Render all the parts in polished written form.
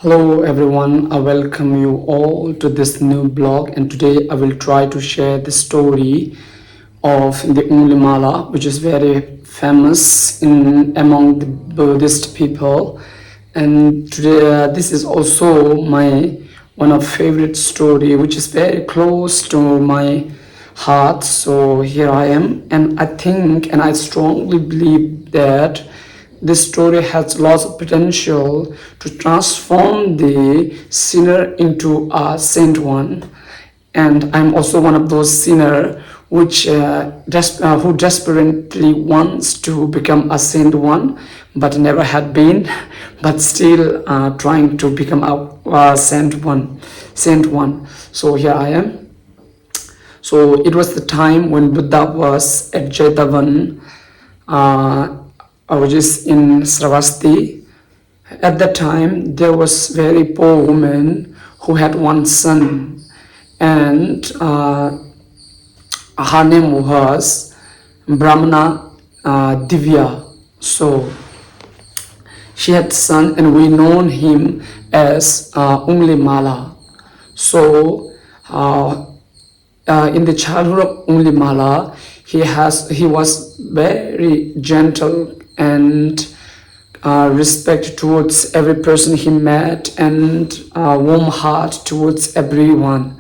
Hello everyone, I welcome you all to this new blog, and today I will try to share the story of the Mala, which is very famous in among the Buddhist people. And today this is also my one of favorite story, which is very close to my heart. So here I am, and I think and I strongly believe that this story has lots of potential to transform the sinner into a saint one. And I'm also one of those sinner who desperately wants to become a saint one, but never had been, but still trying to become a saint one. So here I am. So it was the time when Buddha was at Jetavan, which is in Sravasti. At that time, there was very poor woman who had one son, and her name was Brahmana Divya. So she had son, and we known him as Mala. So in the childhood of Mala, he was very gentle and respect towards every person he met, and warm heart towards everyone.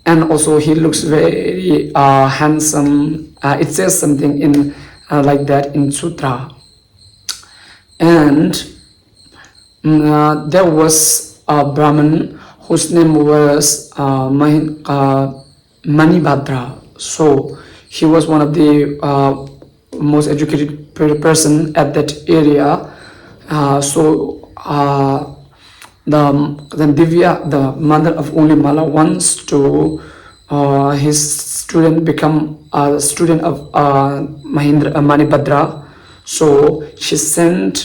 And also he looks very handsome. It says something in like that in Sutra. And there was a Brahmin whose name was Manibhadra. So he was one of the most educated person at that area. Then Divya, the mother of Mala, wants to his student become a student of Manibhadra. So she sent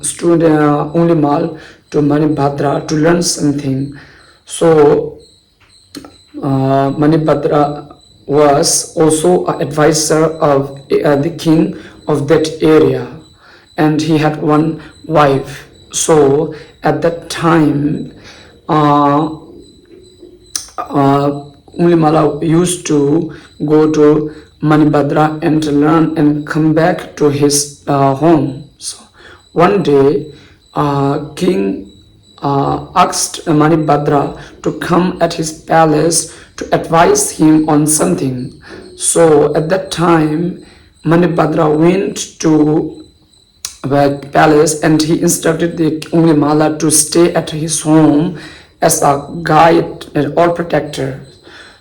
student Mala to Manibhadra to learn something. So Manibhadra was also an advisor of the king of that area, and he had one wife. So at that time, Mala used to go to Manibhadra and learn and come back to his home. So one day, king asked Manibhadra to come at his palace to advise him on something. So at that time, Manibhadra went to the palace, and he instructed the Mala to stay at his home as a guide or protector.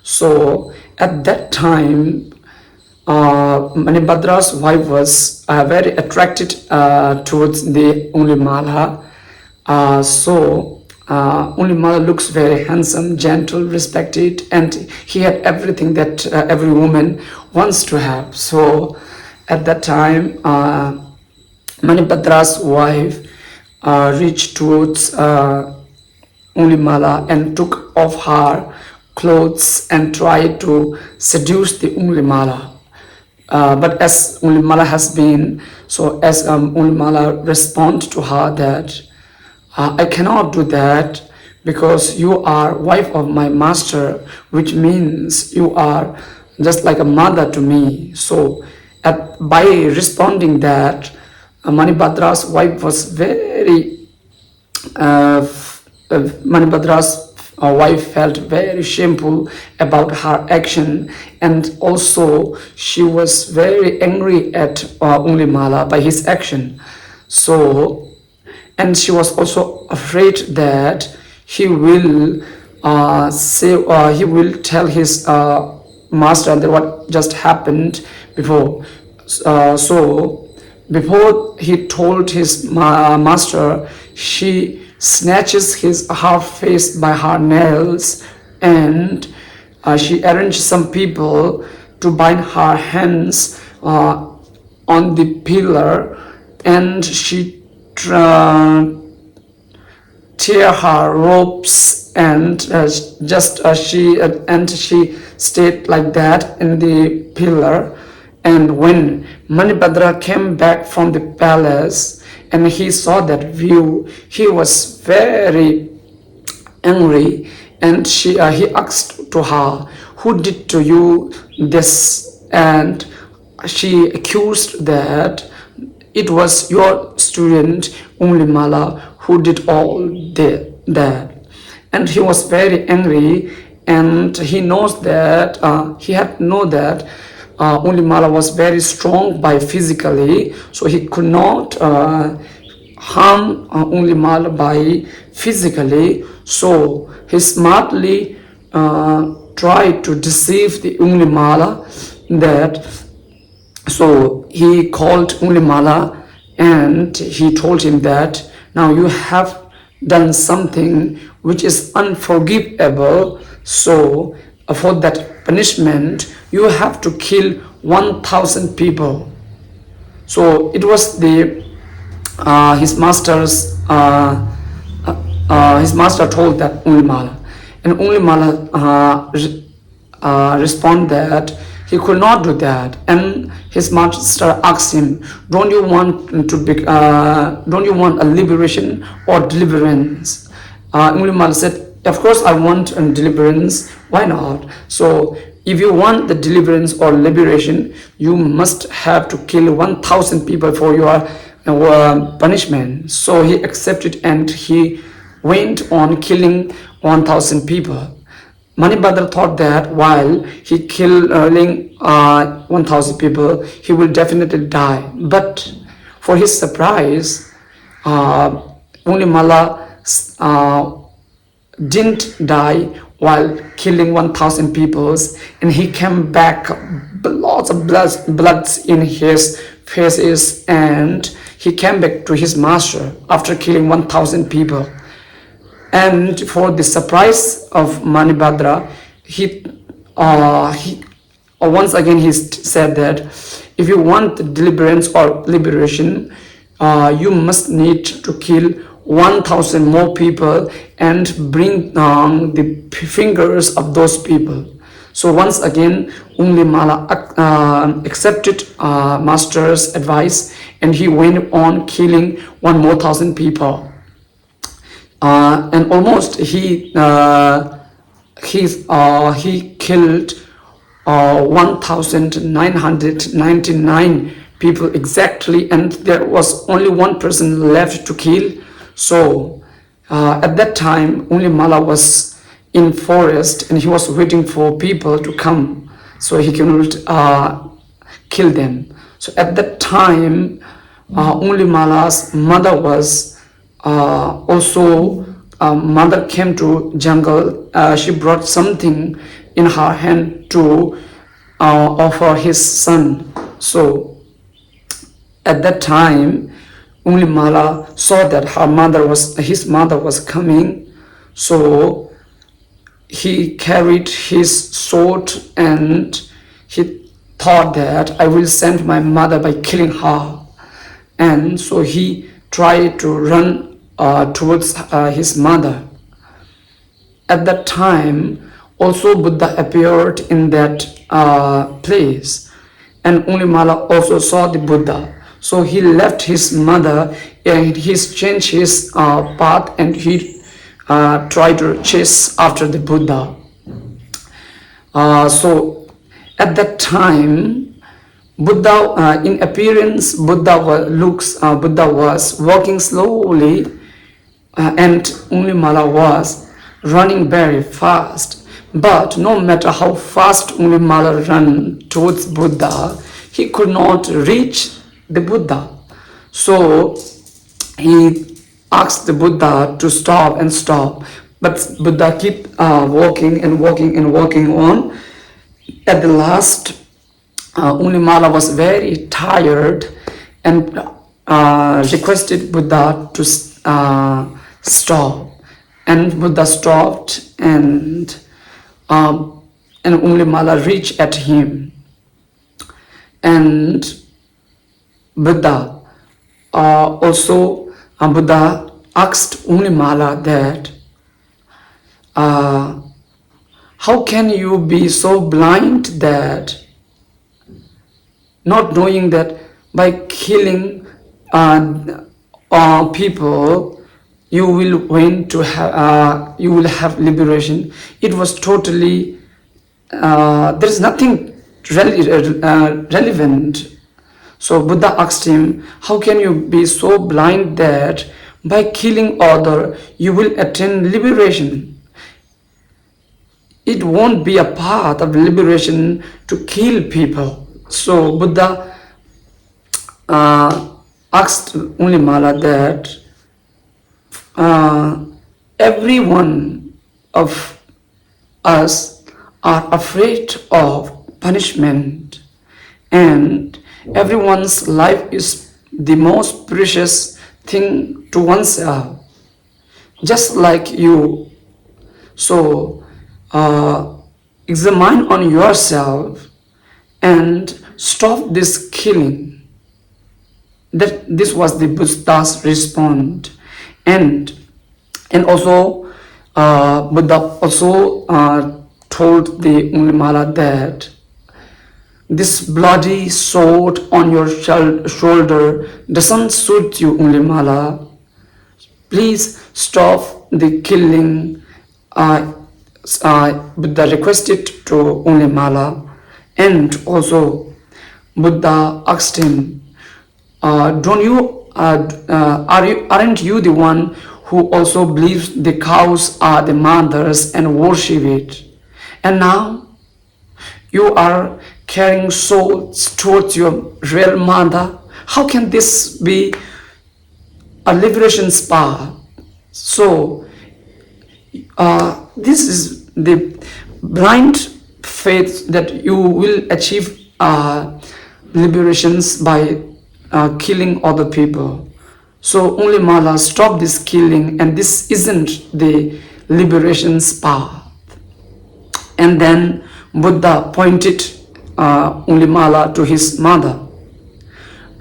So at that time, Manibhadra's wife was very attracted towards the Mala. Mala looks very handsome, gentle, respected, and he had everything that every woman wants to have. So at that time, Manibhadra's wife reached towards Mala and took off her clothes and tried to seduce the Mala. But as Mala has been, so as Mala responded to her that I cannot do that because you are wife of my master, which means you are just like a mother to me. So by responding that, Manibhadra's wife was very, Manibhadra's wife felt very shameful about her action, and also she was very angry at Mala by his action. So, and she was also afraid that he will he will tell his master that what just happened before. So before he told his master, she snatches her face by her nails, and she arranged some people to bind her hands on the pillar, and she tear her ropes, and she stayed like that in the pillar. And when Manibhadra came back from the palace and he saw that view, he was very angry, and he asked to her, "Who did to you this?" And she accused that it was your student Unglimala who did all that. And he was very angry, and he knows that he had to know that Unglimala was very strong by physically, so he could not harm Unglimala by physically. So he smartly tried to deceive the Unglimala. That so he called Unglimala and he told him that now you have done something which is unforgivable. So for that punishment, you have to kill 1,000 people. So it was the his master told that Unglimala, and Unglimala responded that he could not do that, and his master asked him, "Don't you want don't you want a liberation or deliverance?" Unglimala said, "Of course I want deliverance. Why not?" So if you want the deliverance or liberation, you must have to kill 1,000 people for your punishment. So he accepted, and he went on killing 1,000 people. Manibhadra thought that while he killing 1,000 people, he will definitely die. But for his surprise, Unglimala didn't die while killing 1,000 people, and he came back lots of blood in his faces, and he came back to his master after killing 1,000 people. And for the surprise of Manibhadra, he once again he said that if you want deliverance or liberation, you must need to kill 1,000 more people and bring down the fingers of those people. So once again, Unglimala accepted master's advice, and he went on killing 1,000 people. And almost he killed 1,999 people exactly, and there was only one person left to kill. So at that time, Unglimala was in forest, and he was waiting for people to come so he could kill them. So at that time, Unglimala's mother was also mother came to jungle. She brought something in her hand to offer his son. So at that time, Unglimala saw that his mother was coming. So he carried his sword, and he thought that I will send my mother by killing her. And so he tried to run towards his mother. At that time, also Buddha appeared in that place, and Unglimala also saw the Buddha. So he left his mother, and he changed his path, and he tried to chase after the Buddha. So at that time, Buddha, in appearance, Buddha was walking slowly, and Unglimala was running very fast. But no matter how fast Unglimala ran towards Buddha, he could not reach the Buddha. So he asked the Buddha to stop and stop, but Buddha kept walking and walking and walking on. At the last, Unglimala was very tired and requested Buddha to stop, and Buddha stopped, and Unglimala reached at him, and Buddha Buddha asked Unglimala that how can you be so blind that not knowing that by killing people, you will win to have, you will have liberation. It was totally, there is nothing relevant. So Buddha asked him, how can you be so blind that by killing other you will attain liberation? It won't be a path of liberation to kill people. So Buddha asked Angulimala that every one of us are afraid of punishment, and everyone's life is the most precious thing to oneself, just like you. So examine on yourself and stop this killing. That this was the Buddha's response. And also Buddha also told the Angulimala that this bloody sword on your shoulder doesn't suit you, Angulimala. Please stop the killing. Buddha requested to Angulimala. And also Buddha asked him, aren't you the one who also believes the cows are the mothers and worship it? And now you are carrying souls towards your real mother. How can this be a liberation path? So this is the blind faith that you will achieve liberations by killing other people. So Angulimala, stop this killing, and this isn't the liberation's path. And then Buddha pointed Angulimala to his mother.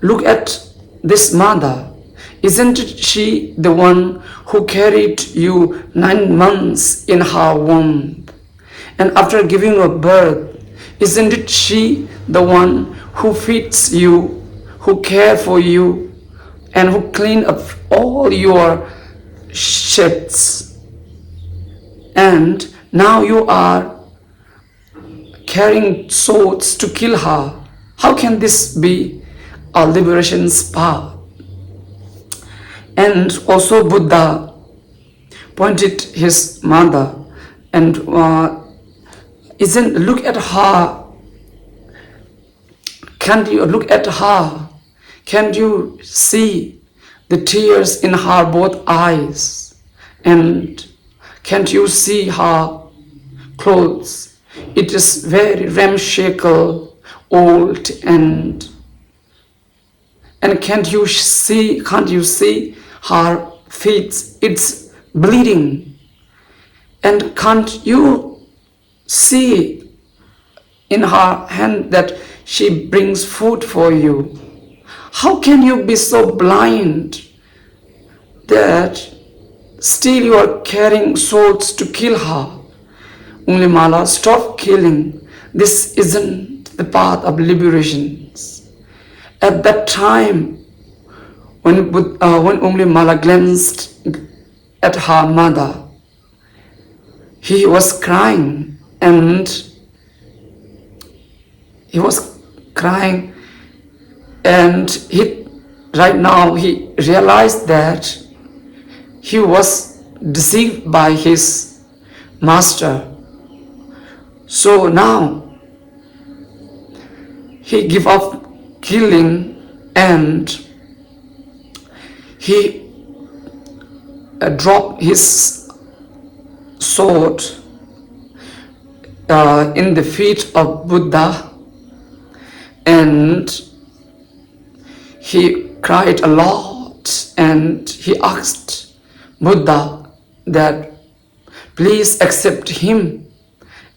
Look at this mother. Isn't she the one who carried you 9 months in her womb? And after giving you birth, isn't it she the one who feeds you, who care for you, and who clean up all your shits? And now you are carrying swords to kill her. How can this be a liberation's path? And also Buddha pointed his mother and look at her. Can't you look at her? Can't you see the tears in her both eyes? And can't you see her clothes? It is very ramshackle, old, and can't you see her feet? It's bleeding. And can't you see in her hand that she brings food for you? How can you be so blind that still you are carrying swords to kill her? Angulimala, stop killing. This isn't the path of liberation. At that time, when Angulimala glanced at her mother, he was crying, and he right now he realized that he was deceived by his master. So now he gave up killing, and he dropped his sword in the feet of Buddha, and he cried a lot, and he asked Buddha that please accept him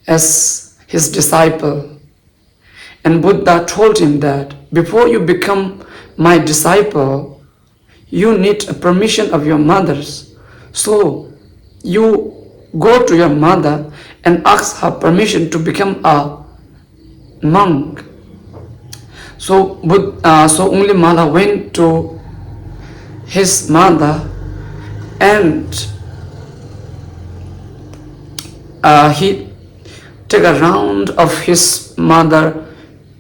as his disciple. And Buddha told him that before you become my disciple, you need a permission of your mother's. So you go to your mother and ask her permission to become a monk. So Angulimala went to his mother, and he took a round of his mother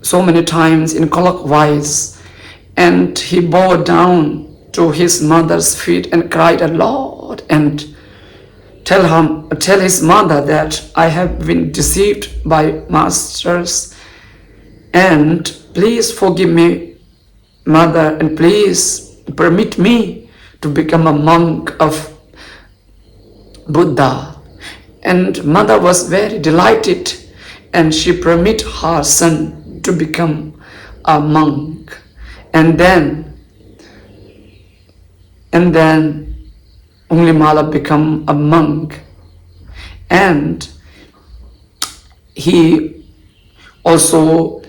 so many times in clockwise, and he bowed down to his mother's feet and cried a lot and tell his mother that I have been deceived by masters, and please forgive me, mother, and please permit me to become a monk of Buddha. And mother was very delighted, and she permit her son to become a monk. And then Angulimala become a monk, and he also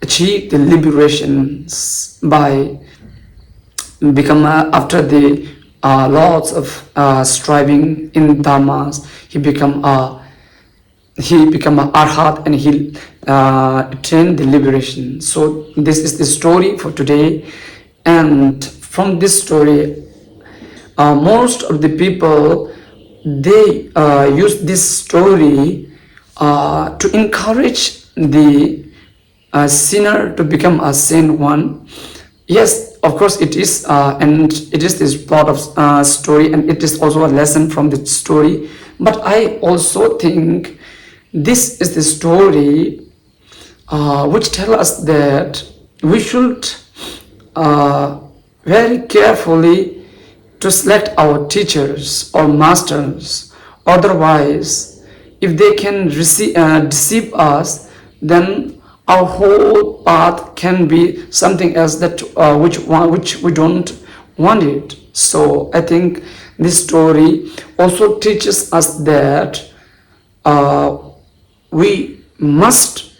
achieved the liberations by become after the lots of striving in dharmas. He become a arhat, and he attained the liberation. So this is the story for today, and from this story, most of the people, they use this story to encourage the sinner to become a saint one. Yes, of course it is, and it is this plot of story, and it is also a lesson from the story. But I also think this is the story which tell us that we should very carefully to select our teachers or masters. Otherwise, if they can deceive us, then our whole path can be something else that which we don't want it. So I think this story also teaches us that we must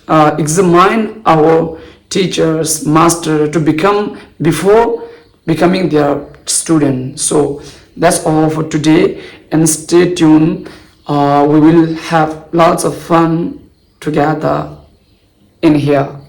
examine our teachers, master, to become before becoming their student. So that's all for today, and stay tuned. We will have lots of fun together in here.